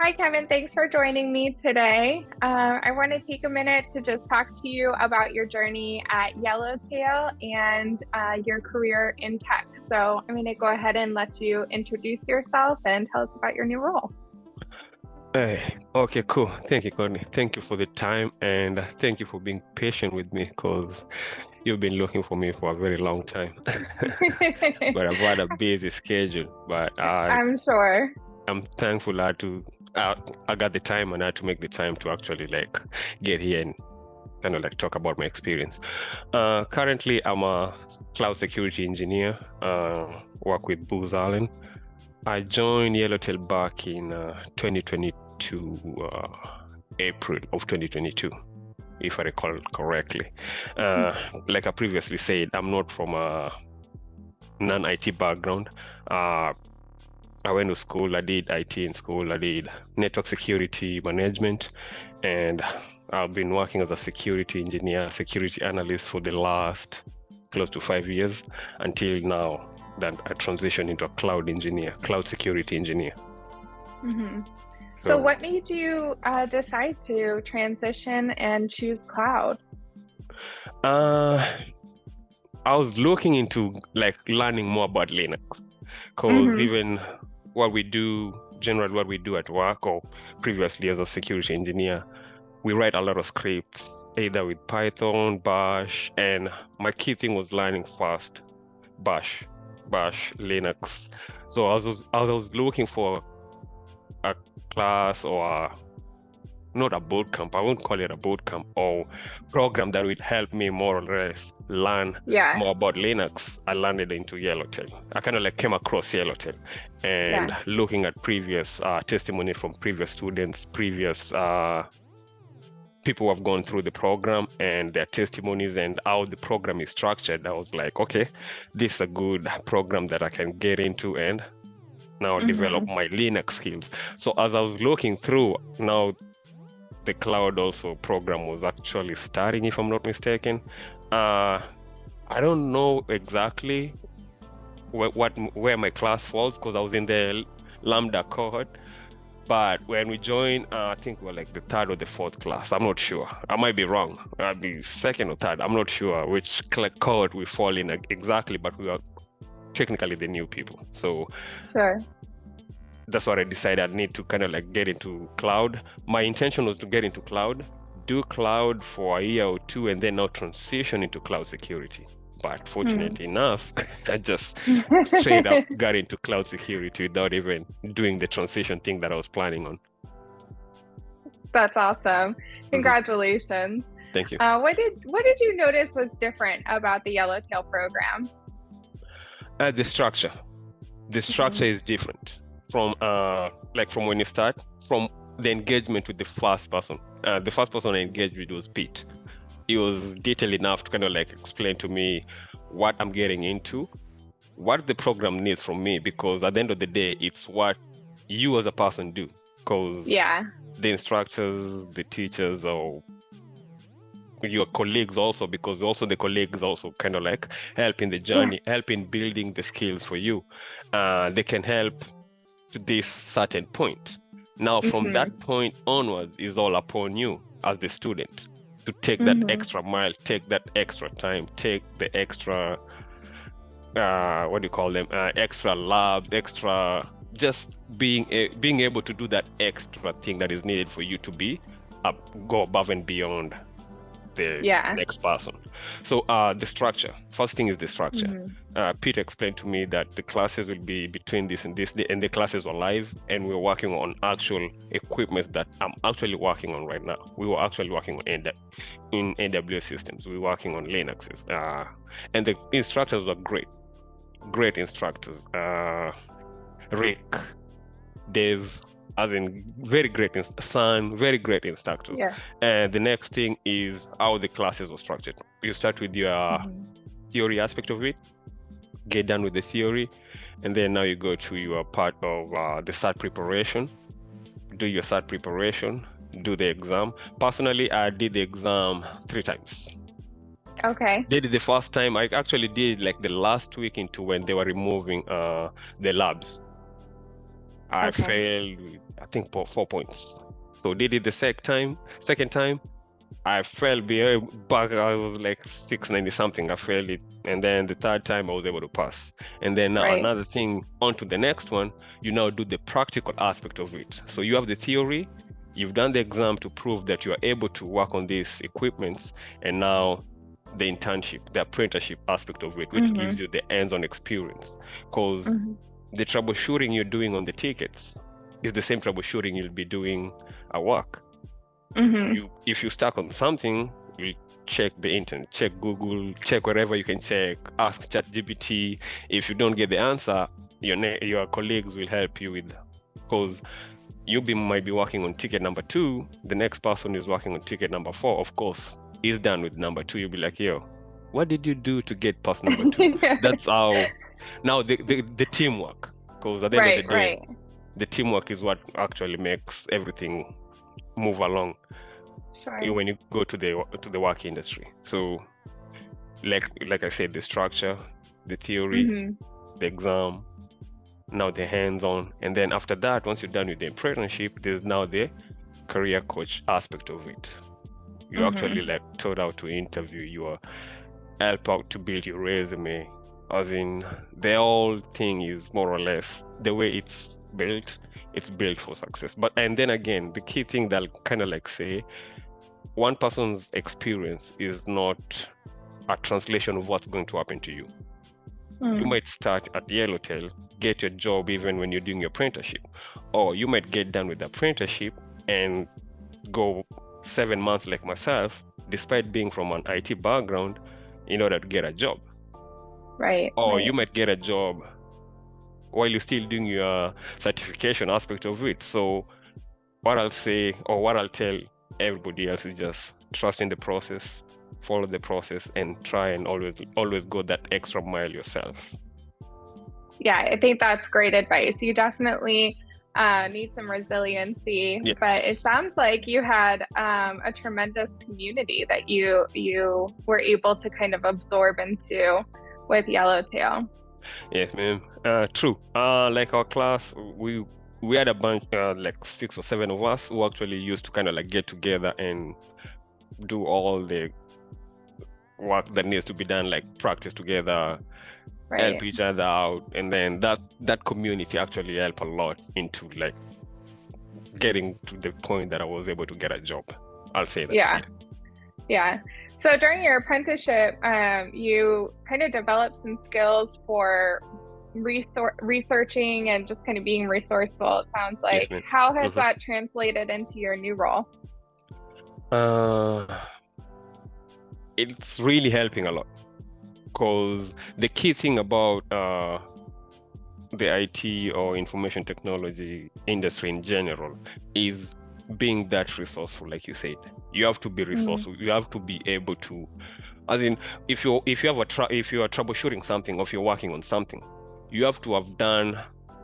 Hi, Kevin. Thanks for joining me today. I want to take a minute to just talk to you about your journey at Yellowtail and your career in tech. So I'm going to go ahead and let you introduce yourself and tell us about your new role. Okay, cool. Thank you, Courtney. Thank you for the time and thank you for being patient with me because you've been looking for me for a very long time. But I've had a busy schedule. But I'm sure. I'm thankful I got the time and I had to make the time to actually get here and kind of talk about my experience. Currently, I'm a cloud security engineer. Work with Booz. I joined Yellowtail back in 2022, April of 2022, if I recall correctly. Like I previously said, I'm not from a non-IT background. I went to school, I did IT in school, I did network security management, and I've been working as a security engineer, security analyst for the last close to 5 years until now that I transitioned into a cloud engineer, cloud security engineer. Mm-hmm. So what made you decide to transition and choose cloud? I was looking into learning more about Linux because even what we do at work or previously as a security engineer, we write a lot of scripts, either with Python, Bash, and my key thing was learning fast Bash, Linux. So I was looking for a class or not a boot camp, I won't call it a boot camp, or program that would help me more or less learn more about Linux. I landed into Yellowtail. I kind of came across Yellowtail and looking at previous testimony from previous students, previous people who have gone through the program and their testimonies and how the program is structured. I was like, okay, this is a good program that I can get into and now develop my Linux skills. So as I was looking through, now the cloud also program was actually starting, if I'm not mistaken. I don't know exactly where my class falls because I was in the Lambda cohort. But when we joined, I think we were the third or the fourth class. I'm not sure. I might be wrong. I'd be second or third. I'm not sure which cohort we fall in exactly, but we are technically the new people. So that's what I decided I need to kind of get into cloud. My intention was to get into cloud, do cloud for a year or two, and then now transition into cloud security. But fortunately enough, I just straight up got into cloud security without even doing the transition thing that I was planning on. That's awesome. Congratulations. Thank you. What did you notice was different about the Yellowtail program? The structure. The structure is different from when you start, from the engagement with the first person. The first person I engaged with was Pete. He was detailed enough to kind of explain to me what I'm getting into, what the program needs from me, because at the end of the day, it's what you as a person do. Because the instructors, the teachers, or your colleagues also, because also the colleagues also kind of help in the journey, help in building the skills for you. They can help to this certain point. Now, from that point onwards is all upon you as the student to take that extra mile, take that extra time, take the extra, extra labs, extra, just being able to do that extra thing that is needed for you to go above and beyond the next person. So the structure, first thing is the structure. Peter explained to me that the classes will be between this and this, and the classes are live, and we're working on actual equipment that I'm actually working on right now. We were actually working on in AWS systems. We're working on Linuxes, and the instructors are great instructors. Rick, Dave, as in very great instructors. And the next thing is how the classes are structured. You start with your theory aspect of it, get done with the theory, and then now you go to your part of the SAT preparation. Do your SAT preparation, do the exam. Personally, I did the exam 3 times. Okay. Did it the first time. I actually did the last week into when they were removing the labs. I Okay. failed with, I think, 4 points. So did it the second time, I fell back. I was like 690 something. I failed it. And then the third time I was able to pass. And then now Right. another thing, on to the next one, you now do the practical aspect of it. So you have the theory, you've done the exam to prove that you are able to work on these equipments, and now the internship, the apprenticeship aspect of it, which gives you the hands-on experience. Because the troubleshooting you're doing on the tickets is the same troubleshooting you'll be doing at work. If you're stuck on something, you check the internet, check Google, check wherever you can check, ask ChatGPT. If you don't get the answer, your colleagues will help you with, because might be working on ticket number 2, the next person is working on ticket number 4, of course, is done with number 2. You'll be like, yo, what did you do to get past number 2? That's how, now the teamwork, because at the end of the day, the teamwork is what actually makes everything move along. Sure. When you go to the work industry. So like I said, the structure, the theory, the exam, now the hands-on, and then after that, once you're done with the apprenticeship, there's now the career coach aspect of it. You actually like taught how to interview, you are help out to build your resume, as in the whole thing is more or less the way it's built for success. And then again, the key thing that I'll kind of like say, one person's experience is not a translation of what's going to happen to you. You might start at Yellowtail, get your job even when you're doing your apprenticeship, or you might get done with the apprenticeship and go 7 months like myself, despite being from an IT background, in order to get a job. Right. Or you might get a job while you're still doing your certification aspect of it. So what I'll say, or what I'll tell everybody else, is just trust in the process, follow the process, and try and always go that extra mile yourself. Yeah, I think that's great advice. You definitely need some resiliency, but it sounds like you had a tremendous community that you were able to kind of absorb into with Yellowtail. Yes, ma'am. True. Like our class, we had a bunch, like 6 or 7 of us, who actually used to kind of like get together and do all the work that needs to be done, like practice together, help each other out, and then that community actually helped a lot into like getting to the point that I was able to get a job. I'll say that. Yeah. So during your apprenticeship, you kind of developed some skills for researching and just kind of being resourceful, it sounds like. Yes, how has that translated into your new role? It's really helping a lot, because the key thing about the IT or information technology industry in general is being that resourceful. Like you said, you have to be resourceful. You have to be able to, as in, if you are troubleshooting something, or if you're working on something, you have to have done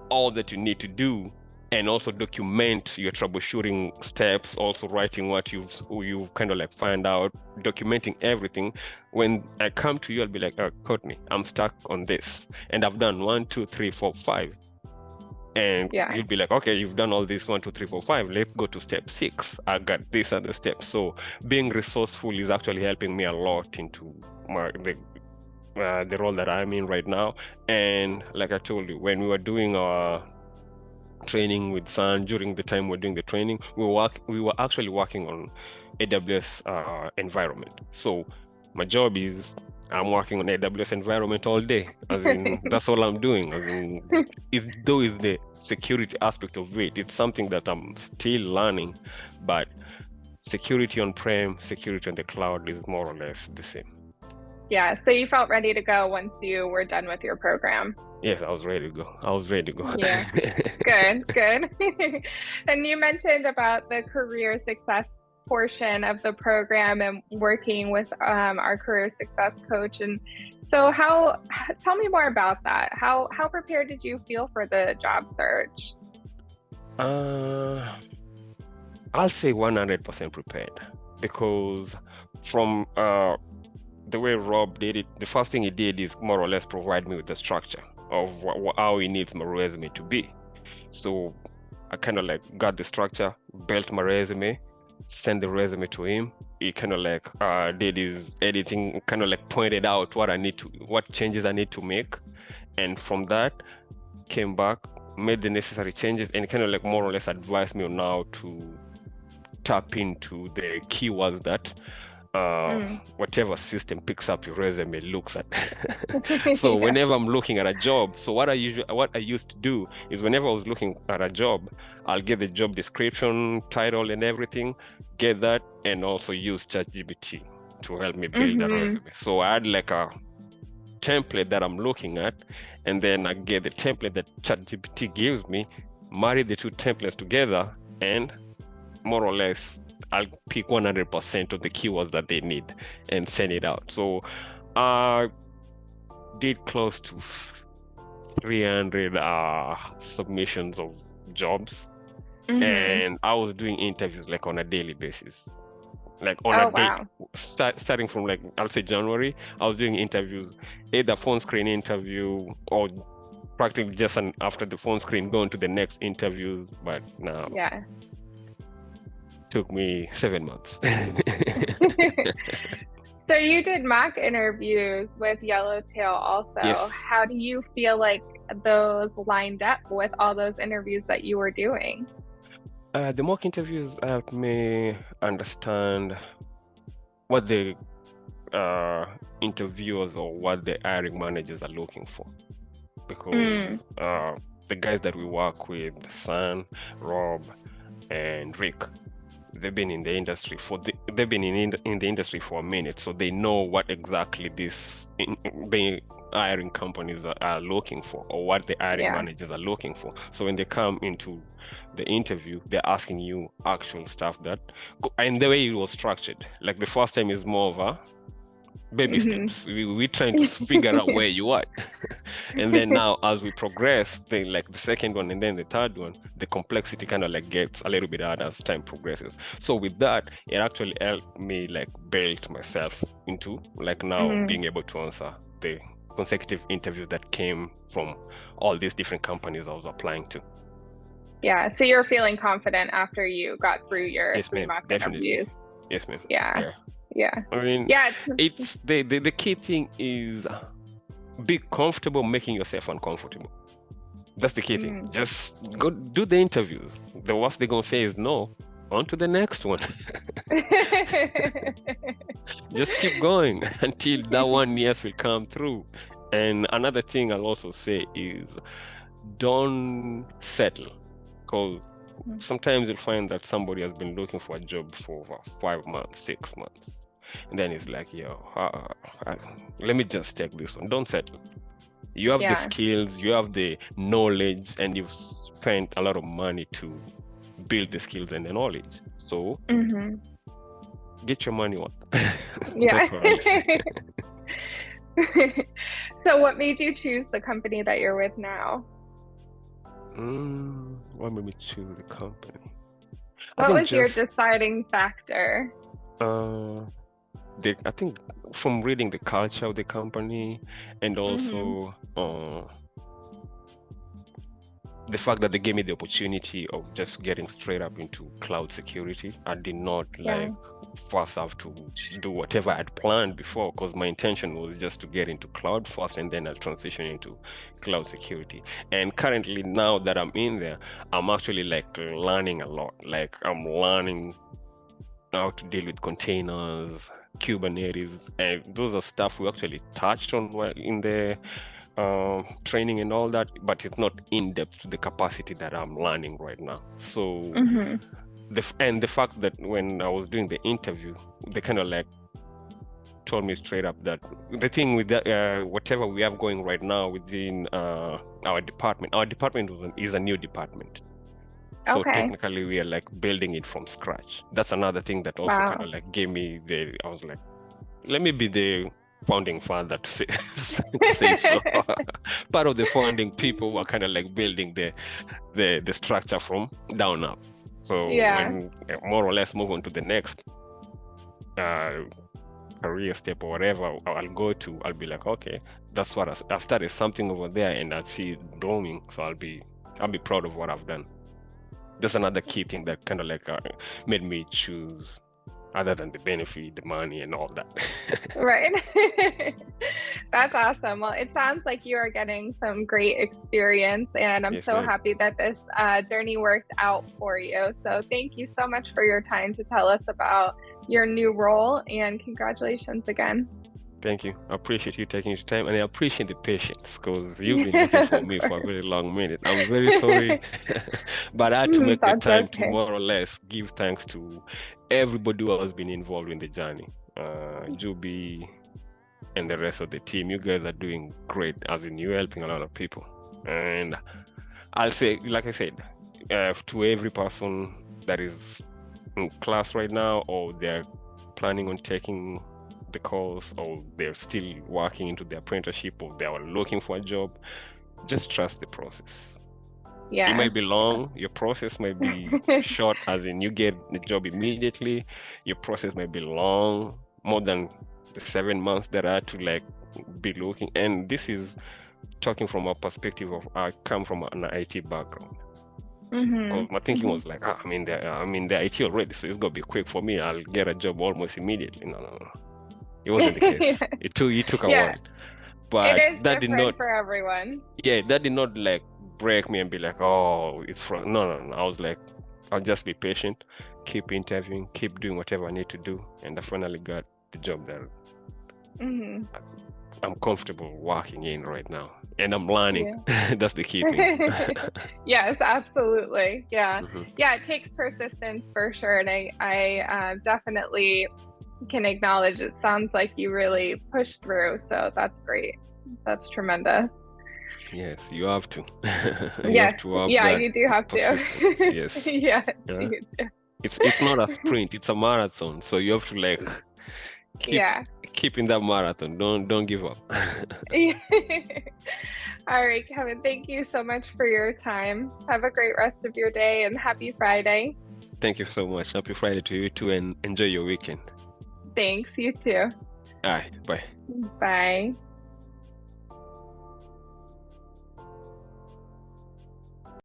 all that you need to do, and also document your troubleshooting steps, also writing what you've kind of like find out, documenting everything. When I come to you, I'll be like, Courtney, I'm stuck on this, and I've done 1, 2, 3, 4, 5. And you'll be like, okay, you've done all this 1, 2, 3, 4, 5. Let's go to step 6. I got this other step. So being resourceful is actually helping me a lot into the role that I'm in right now. And like I told you, when we were doing our training with Sun, during the time we're doing the training, we were actually working on AWS environment. So my job is, I'm working on AWS environment all day. As in, that's all I'm doing. As in, though is the security aspect of it. It's something that I'm still learning, but security on-prem, security on the cloud is more or less the same. Yeah, so you felt ready to go once you were done with your program? Yes, I was ready to go. Yeah, good. And you mentioned about the career success portion of the program and working with our career success coach. And so tell me more about that. How prepared did you feel for the job search? I'll say 100% prepared, because from the way Rob did it, the first thing he did is more or less provide me with the structure of how he needs my resume to be. So I kind of like got the structure, built my resume, sent the resume to him. He kind of like did his editing, kind of like pointed out what changes I need to make. And from that, came back, made the necessary changes, and kind of like more or less advised me on how to tap into the keywords that whatever system picks up your resume looks at. So whenever I'm looking at a job, so what I used to do is whenever I was looking at a job, I'll get the job description, title, and everything, get that, and also use ChatGPT to help me build a resume. So I had like a template that I'm looking at, and then I get the template that ChatGPT gives me, marry the two templates together, and more or less I'll pick 100% of the keywords that they need and send it out. So I did close to 300 submissions of jobs, and I was doing interviews like on a daily basis. Like on a day, starting from like, I'll say January, I was doing interviews, either phone screen interview or practically just after the phone screen going to the next interviews. But now, took me 7 months. So you did mock interviews with Yellowtail also. Yes. How do you feel like those lined up with all those interviews that you were doing? The mock interviews helped me understand what the interviewers or what the hiring managers are looking for. Because the guys that we work with, San, Rob, and Rick, they've been in the industry they've been in the industry for a minute, so they know what exactly the hiring companies are looking for, or what the hiring managers are looking for. So when they come into the interview, they're asking you actual stuff and the way it was structured, like the first time is more of a baby steps. We're trying to figure out where you are. And then now as we progress, like the second one and then the third one, the complexity kind of like gets a little bit harder as time progresses. So with that, it actually helped me like build myself into like now being able to answer the consecutive interviews that came from all these different companies I was applying to. Yeah, so you're feeling confident after you got through your mock interviews. Yes, ma'am. Yeah. I mean, it's the key thing is be comfortable making yourself uncomfortable. That's the key thing. Just go do the interviews. The worst they're gonna say is no. On to the next one. Just keep going until that one yes will come through. And another thing I'll also say is don't settle, because sometimes you'll find that somebody has been looking for a job for over 5 months, 6 months, and then it's like, let me just take this one. Don't settle. You have the skills, you have the knowledge, and you've spent a lot of money to build the skills and the knowledge. So get your money worth. That's what I say. So what made you choose the company that you're with now? What made me choose the company? What was your deciding factor? I think from reading the culture of the company, and also the fact that they gave me the opportunity of just getting straight up into cloud security. I did not first have to do whatever I'd planned before, because my intention was just to get into cloud first and then I'll transition into cloud security. And currently, now that I'm in there, I'm actually like learning a lot. Like I'm learning how to deal with containers, Kubernetes, and those are stuff we actually touched on in the training and all that, but it's not in depth to the capacity that I'm learning right now. So the fact that when I was doing the interview, they kind of like told me straight up that the thing with that, whatever we have going right now within our department is a new department. So technically we are like building it from scratch. That's another thing that also kind of like gave me I was like, let me be the founding father to say so. Part of the founding people were kind of like building the structure from down up. So when more or less move on to the next career step or whatever I'll go to, I'll be like, okay, that's what I started something over there and I see it blooming. So I'll be I'll be proud of what I've done. That's another key thing that kind of like made me choose, other than the benefit, the money, and all that. Right. That's awesome. Well, it sounds like you are getting some great experience, and I'm so happy that this journey worked out for you. So thank you so much for your time to tell us about your new role, and congratulations again. Thank you. I appreciate you taking your time, and I appreciate the patience, because you've been looking for me for a very long minute. I'm very sorry, but I had to make the time to more or less give thanks to everybody who has been involved in the journey. Juby and the rest of the team, you guys are doing great, as in you're helping a lot of people. And I'll say, like I said, to every person that is in class right now, or they're planning on taking the course, or they're still working into their apprenticeship, or they are looking for a job, just trust the process. It might be long, your process might be short, as in you get the job immediately. Your process might be long, more than the 7 months that I had to like be looking. And this is talking from a perspective of, I come from an IT background. Because my thinking was like, I'm in the IT already, so it's gonna be quick for me. I'll get a job almost immediately. No. It wasn't the case. It took a while. But it is that did not for everyone. Yeah, that did not like break me and be like, oh, it's from no. I was like, I'll just be patient, keep interviewing, keep doing whatever I need to do, and I finally got the job that I'm comfortable working in right now, and I'm learning. That's the key thing. Yes, absolutely. Yeah, it takes persistence for sure, and I definitely can acknowledge it sounds like you really pushed through, so that's great. That's tremendous. Yes, you have to. You do have to. Yes. You do. It's not a sprint, it's a marathon, so you have to like keep in that marathon. Don't give up. All right, Kevin, thank you so much for your time. Have a great rest of your day, and happy Friday. Thank you so much. Happy Friday to you too, and enjoy your weekend. Thanks, you too. All right, bye. Bye.